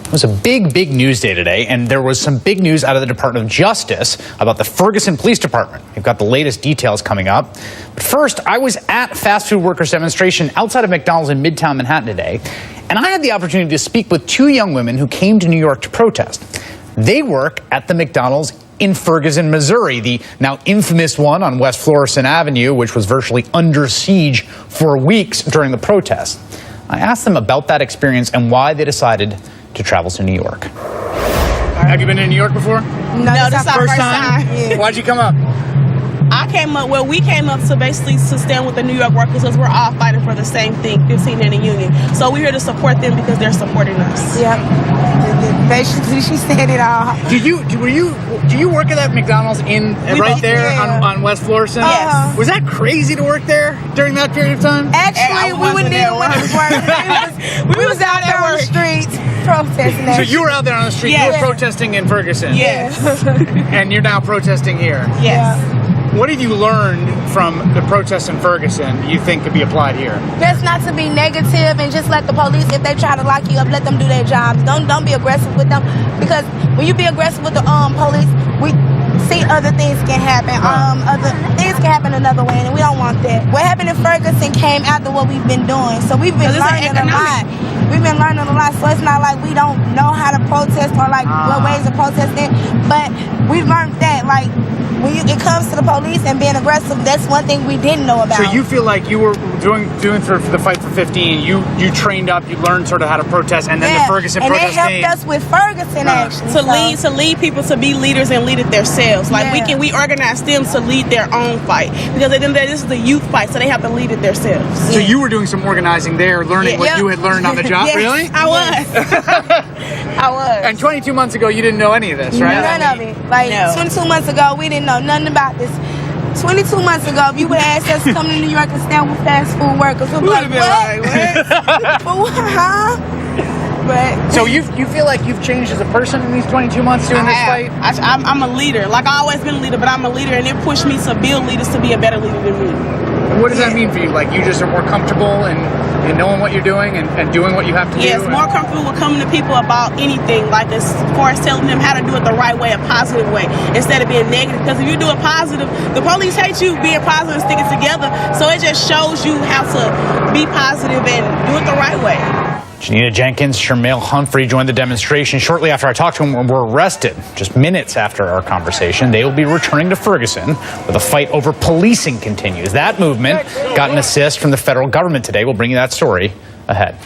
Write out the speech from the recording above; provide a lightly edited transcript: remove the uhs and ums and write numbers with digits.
It was a big news day today, and there was some big news out of the Department of Justice about the Ferguson Police Department. We've got the latest details coming up. But first, I was at fast food workers' demonstration outside of McDonald's in Midtown Manhattan today, and I had the opportunity to speak with two young women who came to New York to protest. They work at the McDonald's in Ferguson, Missouri, the now infamous one on West Florissant Avenue, which was virtually under siege for weeks during the protest. I asked them about that experience and why they decided to travel to New York. Have you been to New York before? No, this is our first time. Yeah. Why'd you come up? We came up to basically to stand with the New York workers because we're all fighting for the same thing, 15 in the union. So we're here to support them because they're supporting us. Yep. Basically, she said it all. Do you work at that McDonald's right there on West Florissant? Yes. Was that crazy to work there during that period of time? Actually, we wouldn't even want to work. We was out there on the streets protesting. So you were out there on the street. Yes. You were protesting in Ferguson. Yes. And you're now protesting here. Yes. What have you learned from the protests in Ferguson you think could be applied here? Just not to be negative and just let the police, if they try to lock you up, let them do their job. Don't be aggressive with them, because when you be aggressive with the police, we see other things can happen. Other things can happen another way, and we don't want that. What happened in Ferguson came after what we've been doing, so we've been learning a lot. We've been learning a lot, so it's not like we don't know how to protest or like what ways of protesting, but we've learned that like when it comes to the police and being aggressive, that's one thing we didn't know about. So you feel like you were doing for the Fight for 15, you trained up, you learned sort of how to protest, and then the Ferguson protest came. And they helped us with Ferguson actually. To lead people to be leaders and lead it themselves. Like we organize them to lead their own fight, because at the end of the day, this is the youth fight, so they have to lead it themselves. So you were doing some organizing there, learning what you had learned on the job. Yes, really? I was. I was. And 22 months ago, you didn't know any of this, right? None of it. Like 22 months ago, we didn't know nothing about this. 22 months ago, if you would have asked us to come to New York and stand with fast food workers, we'd be like, what? For what? Huh? But so you feel like you've changed as a person in these 22 months doing this fight? I'm a leader. Like, I've always been a leader, but I'm a leader, and it pushed me to build leaders to be a better leader than me. What does that mean for you? Like, you just are more comfortable in knowing what you're doing and doing what you have to do? Yes, more comfortable with coming to people about anything, like as far as telling them how to do it the right way, a positive way, instead of being negative. Because if you do it positive, the police hate you being positive and sticking together. So it just shows you how to be positive and do it the right way. Janita Jenkins, Shermail Humphrey joined the demonstration shortly after I talked to them and were arrested. Just minutes after our conversation, they will be returning to Ferguson, where the fight over policing continues. That movement got an assist from the federal government today. We'll bring you that story ahead.